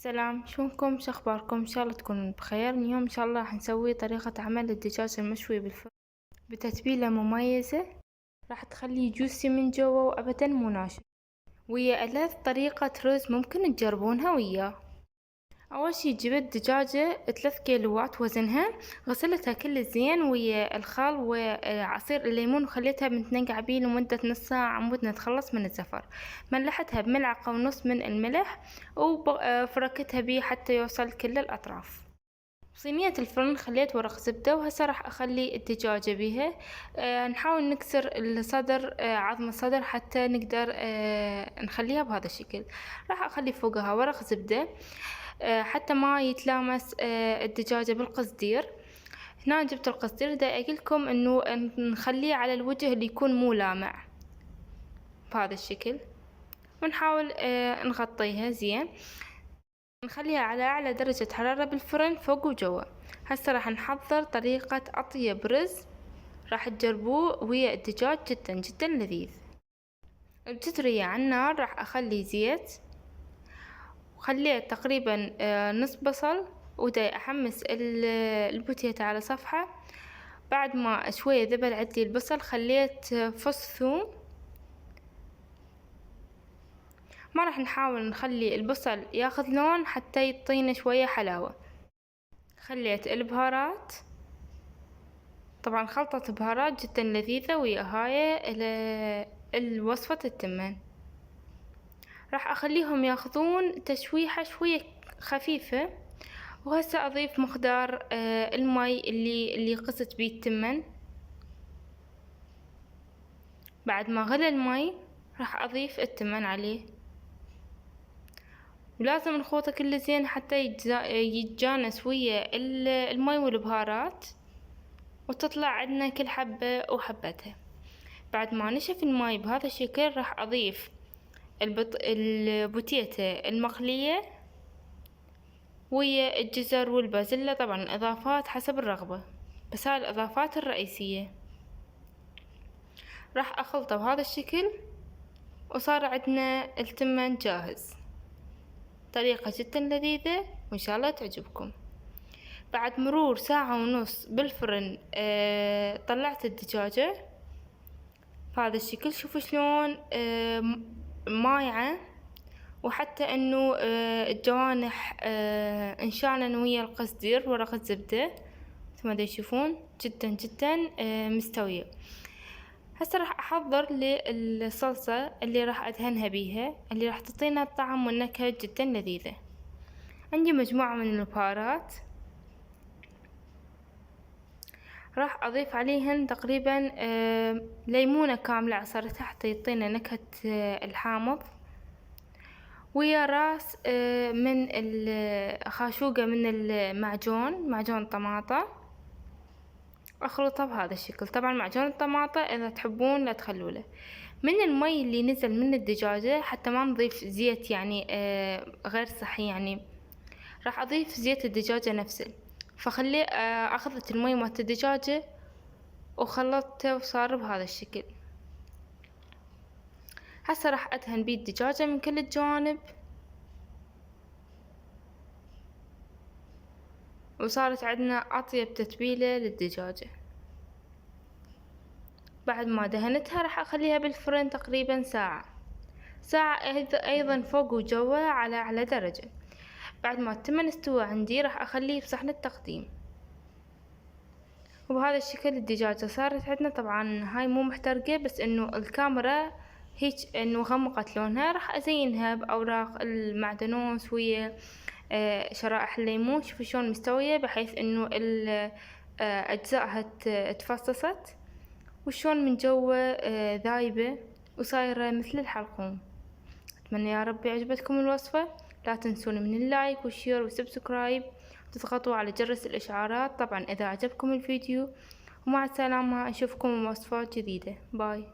سلام، شلونكم؟ شخباركم؟ ان شاء الله تكونوا بخير. اليوم ان شاء الله حنسوي طريقة عمل الدجاج المشوي بالفرن بتتبيلة مميزة راح تخليه جوسي من جوا وابدا مو ناشف، ويا ألذ طريقة رز ممكن تجربونها وياه. اول شي جبت دجاجة 3 كيلوات وزنها، غسلتها كل زين ويا الخل وعصير الليمون وخليتها متنقع بيه لمدة نص ساعة عمود نتخلص من الزفر. ملحتها بملعقة ونص من الملح وفركتها بيه حتى يوصل كل الأطراف. بصينية الفرن خليت ورق زبدة، وهسه راح أخلي الدجاجة بيها. نحاول نكسر الصدر، عظم الصدر حتى نقدر نخليها بهذا الشكل. راح أخلي فوقها ورق زبدة حتى ما يتلامس الدجاجة بالقصدير. هنا جبت القصدير، دا أقولكم إنه نخليه على الوجه اللي يكون مو لامع بهذا الشكل، ونحاول نغطيها زين، نخليها على أعلى درجة حرارة بالفرن فوق وجوا. هسه راح نحضر طريقة أطيب رز راح تجربوه ويا الدجاج، جدا جدا لذيذ. بتتري على النار راح أخلي زيت، وخليت تقريبا نص بصل، ودا أحمس البوتيتا على صفحة. بعد ما شوية ذبل عندي البصل خليت فص ثوم. ما راح نحاول نخلي البصل ياخذ لون حتى يعطينا شوية حلاوة. خليت البهارات، طبعا خلطة بهارات جدا لذيذة ويا هاي الوصفة التمن. راح اخليهم ياخذون تشويحة شوية خفيفة. وهسه اضيف مقدار المي اللي قست بيه التمن. بعد ما غلى المي راح اضيف التمن عليه، ولازم نخوطه كله زين حتى يتجانس ويا المي والبهارات، وتطلع عندنا كل حبة وحبتها. بعد ما نشف الماي بهذا الشكل راح اضيف البوتيتا المقلية ويا الجزر والبازلة، طبعا اضافات حسب الرغبة، بس هاي الاضافات الرئيسية. راح اخلطه بهذا الشكل، وصار عندنا التمن جاهز. طريقة جدا لذيذة وان شاء الله تعجبكم. بعد مرور ساعة ونص بالفرن طلعت الدجاجة بهذا الشكل. شوفوا شلون مايعة، وحتى انه الجوانح انشالن ويا القصدير ورق الزبدة مثل ما تشوفون، جدا جدا مستوية. هسه راح احضر للصلصة اللي راح ادهنها بيها، اللي راح تعطينا طعم والنكهة جدا لذيذة. عندي مجموعة من البهارات، راح اضيف عليهن تقريبا ليمونة كاملة عصرتها حتى يعطينا نكهة الحامض، ويا راس من خاشوقة من معجون طماطة. اخلطها بهذا الشكل. طبعا معجون الطماطة اذا تحبون لا تخلوله. من المي اللي نزل من الدجاجة حتى ما نضيف زيت يعني غير صحي، يعني راح اضيف زيت الدجاجة نفسه. فخليه اخذت المي مالت الدجاجة وخلطته وصار بهذا الشكل. هسه راح ادهن بيه الدجاجة من كل الجوانب، وصارت عندنا اطيب تتبيلة للدجاجة. بعد ما دهنتها راح اخليها بالفرن تقريبا ساعة ايضا فوق وجوا على اعلى درجة. بعد ما التمن استوى عندي راح اخليه بصحن التقديم. وبهذا الشكل الدجاجة صارت عندنا. طبعا هاي مو محترقة، بس انه الكاميرا هيك انه غمقت لونها. راح ازينها باوراق المعدنوس ويا شرائح الليمون. شوفوا شلون مستوية، بحيث انه اجزائها تفصصت، وشلون من جوا ذايبة وصايرة مثل الحلقوم. اتمنى يا رب يعجبتكم الوصفة. لا تنسون من اللايك والشير والسبسكرايب، وتضغطوا على جرس الاشعارات طبعا اذا عجبكم الفيديو. ومع السلامة، اشوفكم بوصفات جديدة. باي.